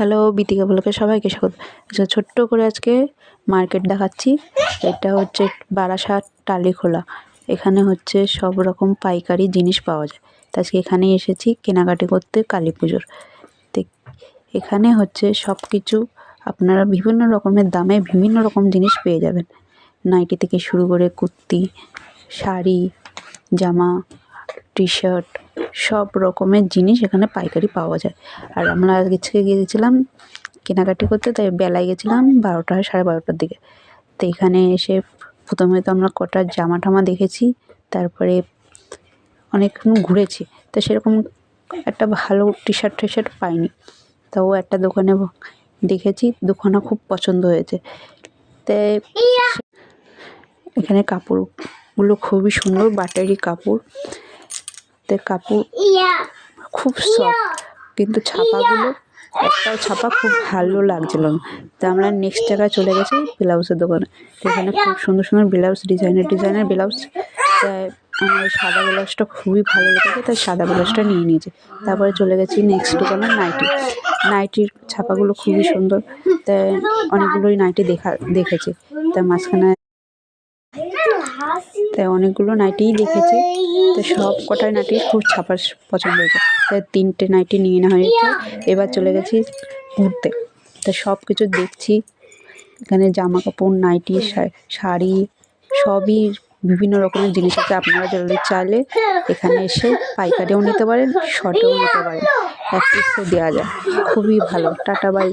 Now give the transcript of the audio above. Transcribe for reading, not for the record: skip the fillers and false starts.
Hello, বিতিকা ব্লগে সবাইকে স্বাগত। ছোট্ট করে আজকে মার্কেট দেখাচ্ছি। এটা হচ্ছে বারাসাত টালিখোলা। এখানে হচ্ছে সব রকম পাইকারি জিনিস পাওয়া যায়। তো আজকে এখানে এসেছি কেনাকাটি করতে কালী পুজোর। তো এখানে হচ্ছে সব কিছু আপনারা বিভিন্ন রকমের দামে বিভিন্ন রকম জিনিস পেয়ে যাবেন। নাইটি থেকে শুরু করে কুর্তি, শাড়ি, জামা, টি শার্ট সব রকমের জিনিস এখানে পাইকারি পাওয়া যায়। আর আমরা আজকে গিয়েছিলাম কেনাকাটি করতে, তাই বেলায় গেছিলাম 12টা 12:30টার দিকে। তো এখানে এসে প্রথমে তো আমরা কটা জামা টামা দেখেছি, তারপরে অনেকক্ষণ ঘুরেছি। তো সেরকম একটা ভালো টি শার্ট পাইনি, তাও একটা দোকানে দেখেছি, দোকানে খুব পছন্দ হয়েছে। তাই এখানে কাপড়গুলো খুবই সুন্দর, বাটারি কাপড়। তো কাপড় খুব সফট, কিন্তু ছাপাগুলো একটাও ছাপা খুব ভালো লাগছিল না। তো আমরা নেক্সট জায়গায় চলে গেছি ব্লাউজের দোকানে। এখানে খুব সুন্দর সুন্দর ব্লাউজ, ডিজাইনের ব্লাউজ। তাই আমার সাদা ব্লাউজটা খুবই ভালো লেগেছে, তাই সাদা ব্লাউজটা নিয়ে নিয়েছি। তারপরে চলে গেছি নেক্সট দোকানে নাইটির ছাপাগুলো খুবই সুন্দর। তাই অনেকগুলোই নাইটি দেখেছি। তাই অনেকগুলো নাইটিই দেখেছি। তো সব কটাই নাইটি খুব ছাপা পছন্দ হয়েছে, তাই 3টে নাইটি নিয়ে নেওয়া হয়েছে। এবার চলে গেছি ঘুরতে। তো সব কিছু দেখছি। এখানে জামা কাপড়, নাইটি, শাড়ি সবই বিভিন্ন রকমের জিনিস আছে। আপনারা যদি চাইলে এখানে এসে পাইকারিও নিতে পারেন, শর্টেও নিতে পারেন, এক পিসও দেওয়া যায়। খুবই ভালো। Tata, by.